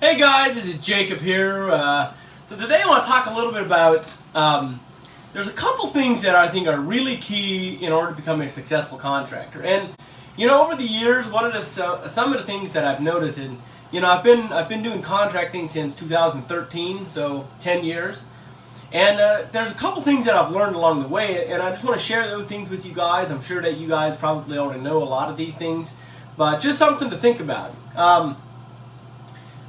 Hey guys, this is Jacob here. So today I want to talk a little bit about, there's a couple things that I think are really key in order to become a successful contractor. And, over the years, some of the things that I've noticed is, I've been doing contracting since 2013, so 10 years. And there's a couple things that I've learned along the way, and I just want to share those things with you guys. I'm sure that you guys probably already know a lot of these things, but just something to think about.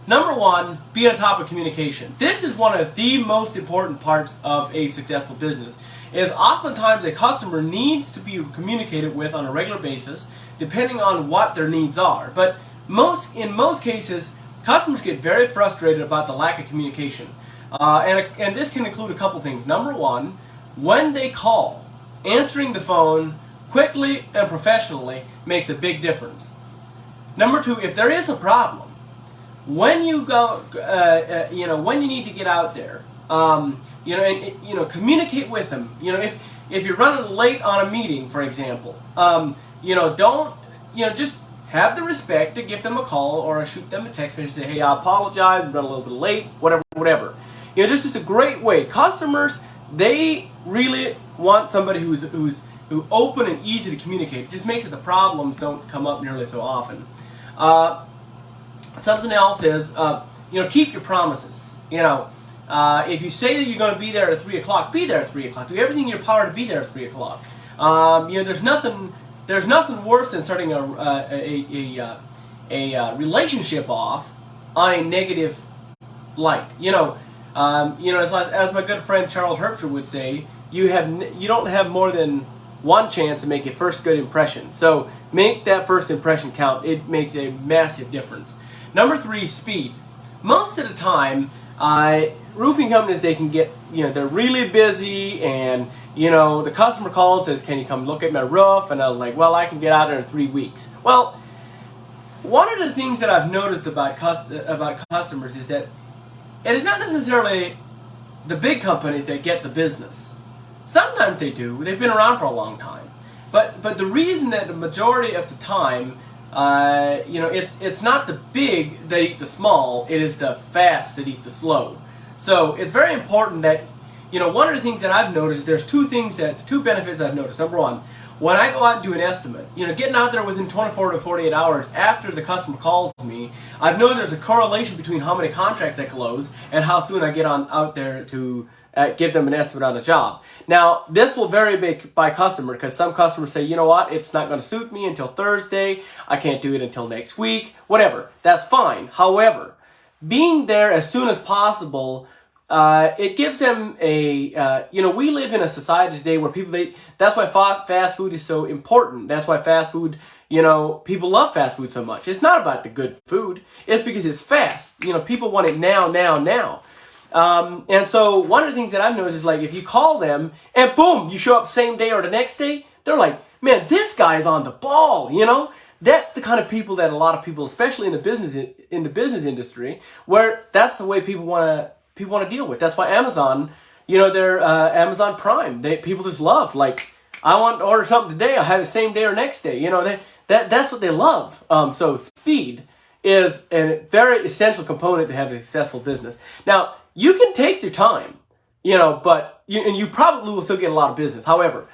Number one, be on top of communication. This is one of the most important parts of a successful business. Is oftentimes a customer needs to be communicated with on a regular basis, depending on what their needs are. But in most cases, customers get very frustrated about the lack of communication. And this can include a couple things. Number one, when they call, answering the phone quickly and professionally makes a big difference. Number two, if there is a problem, when you go, when you need to get out there, communicate with them. If you're running late on a meeting, for example, just have the respect to give them a call or shoot them a text message and say, hey, I apologize, I'm running a little bit late, whatever. This is a great way. Customers, they really want somebody who's open and easy to communicate. It just makes it the problems don't come up nearly so often. Something else is, keep your promises. If you say that you're going to be there at 3 o'clock, be there at 3 o'clock. Do everything in your power to be there at 3 o'clock. There's nothing worse than starting a relationship off on a negative light. As my good friend Charles Herbster would say, you don't have more than one chance to make a first good impression. So make that first impression count. It makes a massive difference. Number three, speed. Most of the time, roofing companies, they can get, they're really busy, and, the customer calls and says, can you come look at my roof? And I was like, well, I can get out there in 3 weeks. Well, one of the things that I've noticed about customers is that it is not necessarily the big companies that get the business. Sometimes they do. They've been around for a long time. But the reason that the majority of the time, it's not the big that eat the small, it is the fast that eat the slow. So it's very important that, one of the things that I've noticed, there's two benefits I've noticed. Number one, when I go out and do an estimate, getting out there within 24 to 48 hours after the customer calls me, I've noticed there's a correlation between how many contracts I close and how soon I get out there to give them an estimate on the job. Now, this will vary by customer, because some customers say, you know what, it's not going to suit me until Thursday, I can't do it until next week, whatever. That's fine. However, being there as soon as possible, it gives them a, we live in a society today where that's why fast food is so important. That's why fast food, people love fast food so much. It's not about the good food. It's because it's fast. People want it now. And so one of the things that I've noticed is, like, if you call them and boom, you show up same day or the next day, they're like, man, this guy's on the ball, That's the kind of people that a lot of people, especially in the business industry, where that's the way people want to deal with. That's why Amazon, they're Amazon Prime. People just love, like, I want to order something today, I'll have it same day or next day. That's what they love. So speed is a very essential component to have a successful business. Now, you can take your time, but you probably will still get a lot of business. However,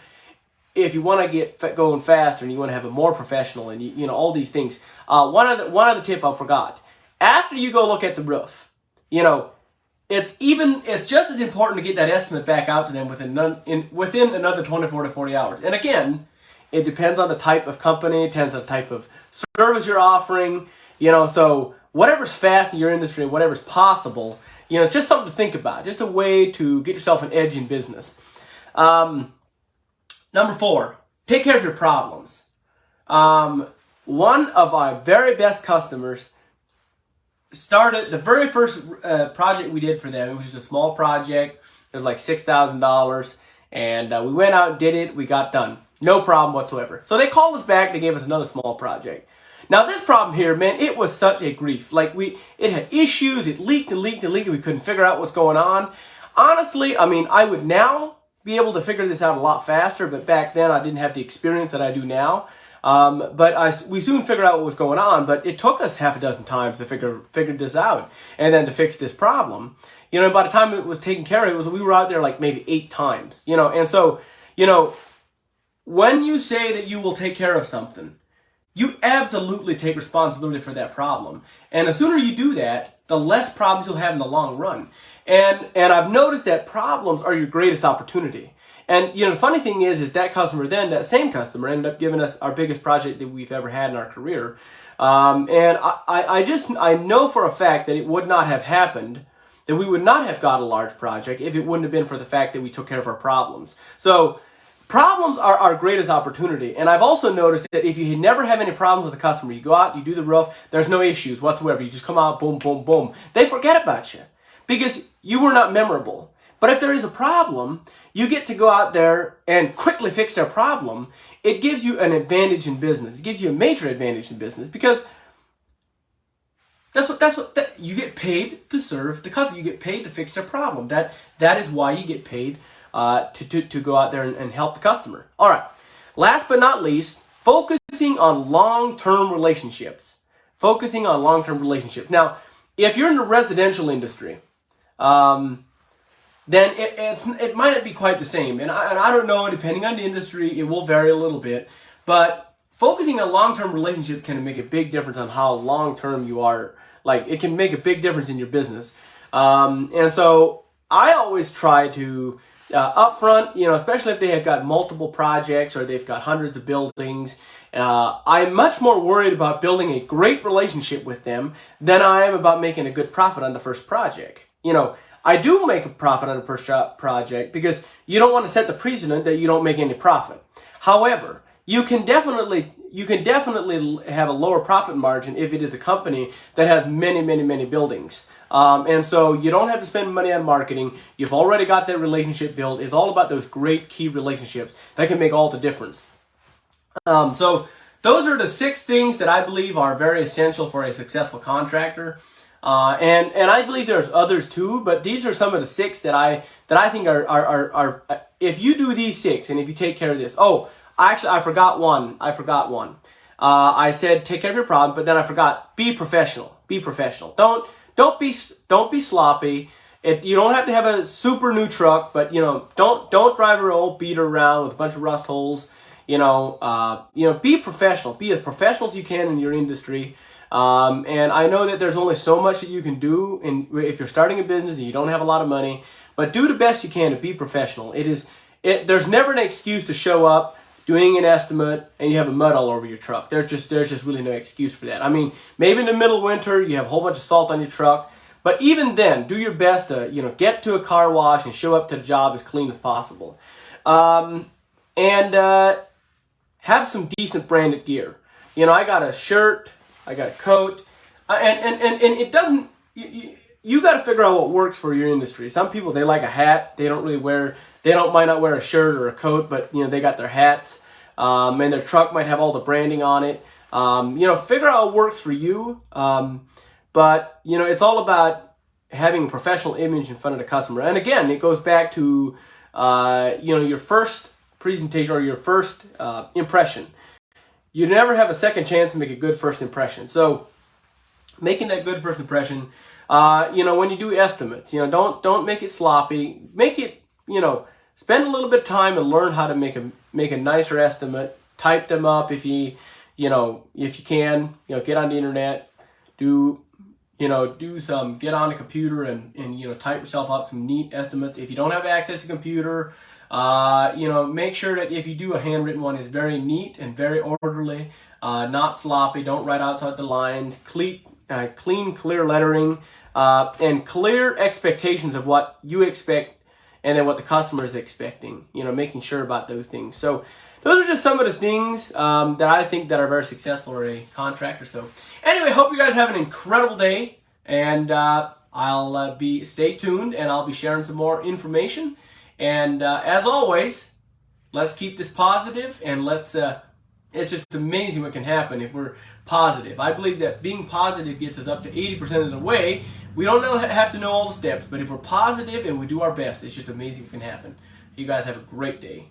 if you want to get going faster and you want to have a more professional and all these things, one other tip I forgot. After you go look at the roof, it's just as important to get that estimate back out to them within another 24 to 40 hours. And again, it depends on the type of company, it depends on the type of service you're offering, so whatever's fast in your industry, whatever's possible, it's just something to think about, just a way to get yourself an edge in business. Number four, take care of your problems. One of our very best customers started the very first project we did for them. It was just a small project. It was like $6,000, and we went out and did it. We got done. No problem whatsoever. So they called us back. They gave us another small project. Now this problem here, man, it was such a grief. Like, it had issues. It leaked and leaked and leaked. We couldn't figure out what's going on. Honestly, I would now be able to figure this out a lot faster, but back then I didn't have the experience that I do now. But we soon figured out what was going on, but it took us half a dozen times to figure this out and then to fix this problem. By the time it was taken care of, we were out there like maybe 8 times, and so, when you say that you will take care of something, you absolutely take responsibility for that problem. And the sooner you do that, the less problems you'll have in the long run. And I've noticed that problems are your greatest opportunity. And the funny thing is that same customer ended up giving us our biggest project that we've ever had in our career. And I know for a fact that it would not have happened, that we would not have got a large project if it wouldn't have been for the fact that we took care of our problems. So problems are our greatest opportunity. And I've also noticed that if you never have any problems with a customer, you go out, you do the roof, there's no issues whatsoever. You just come out, boom, boom, boom. They forget about you because you were not memorable. But if there is a problem, you get to go out there and quickly fix their problem. It gives you an advantage in business. It gives you a major advantage in business because you get paid to serve the customer. You get paid to fix their problem. That is why you get paid to go out there and help the customer. All right. Last but not least, focusing on long-term relationships. Focusing on long-term relationships. Now, if you're in the residential industry, then it might not be quite the same. And I don't know, depending on the industry, it will vary a little bit. But focusing on long-term relationships can make a big difference on how long-term you are. Like, it can make a big difference in your business. And so I always try to, up front, especially if they have got multiple projects or they've got hundreds of buildings, I'm much more worried about building a great relationship with them than I am about making a good profit on the first project. I do make a profit on the first project because you don't want to set the precedent that you don't make any profit. However, you can definitely have a lower profit margin if it is a company that has many buildings. And so you don't have to spend money on marketing. You've already got that relationship built. It's all about those great key relationships that can make all the difference. So those are the 6 things that I believe are very essential for a successful contractor. And I believe there's others too, but these are some of the 6 that I think are if you do these 6 and if you take care of this. Oh, actually, I forgot one. I said take care of your problem, but then I forgot, be professional. Be professional. Don't be sloppy. You don't have to have a super new truck, but don't drive your old beater around with a bunch of rust holes. Be professional. Be as professional as you can in your industry. And I know that there's only so much that you can do if you're starting a business and you don't have a lot of money, but do the best you can to be professional. There's never an excuse to show up doing an estimate and you have a mud all over your truck. There's just really no excuse for that. I mean, maybe in the middle of winter you have a whole bunch of salt on your truck, but even then, do your best to get to a car wash and show up to the job as clean as possible. And have some decent branded gear. I got a shirt, I got a coat, and it doesn't. You got to figure out what works for your industry. Some people, they like a hat. They might not wear a shirt or a coat, but they got their hats. And their truck might have all the branding on it. Figure out what works for you. But it's all about having a professional image in front of the customer. And again, it goes back to your first presentation or your first impression. You never have a second chance to make a good first impression. So making that good first impression, when you do estimates, don't make it sloppy. Make it, spend a little bit of time and learn how to make a nicer estimate. Type them up if you can, get on the internet, get on a computer and type yourself up some neat estimates. If you don't have access to a computer, make sure that if you do a handwritten one, it's very neat and very orderly, not sloppy. Don't write outside the lines. Clean, clear lettering, and clear expectations of what you expect and then what the customer is expecting. Making sure about those things. So those are just some of the things that I think that are very successful for a contractor. So anyway, hope you guys have an incredible day, and I'll stay tuned, and I'll be sharing some more information. And as always, let's keep this positive, and it's just amazing what can happen if we're positive. I believe that being positive gets us up to 80% of the way. We don't have to know all the steps, but if we're positive and we do our best, it's just amazing what can happen. You guys have a great day.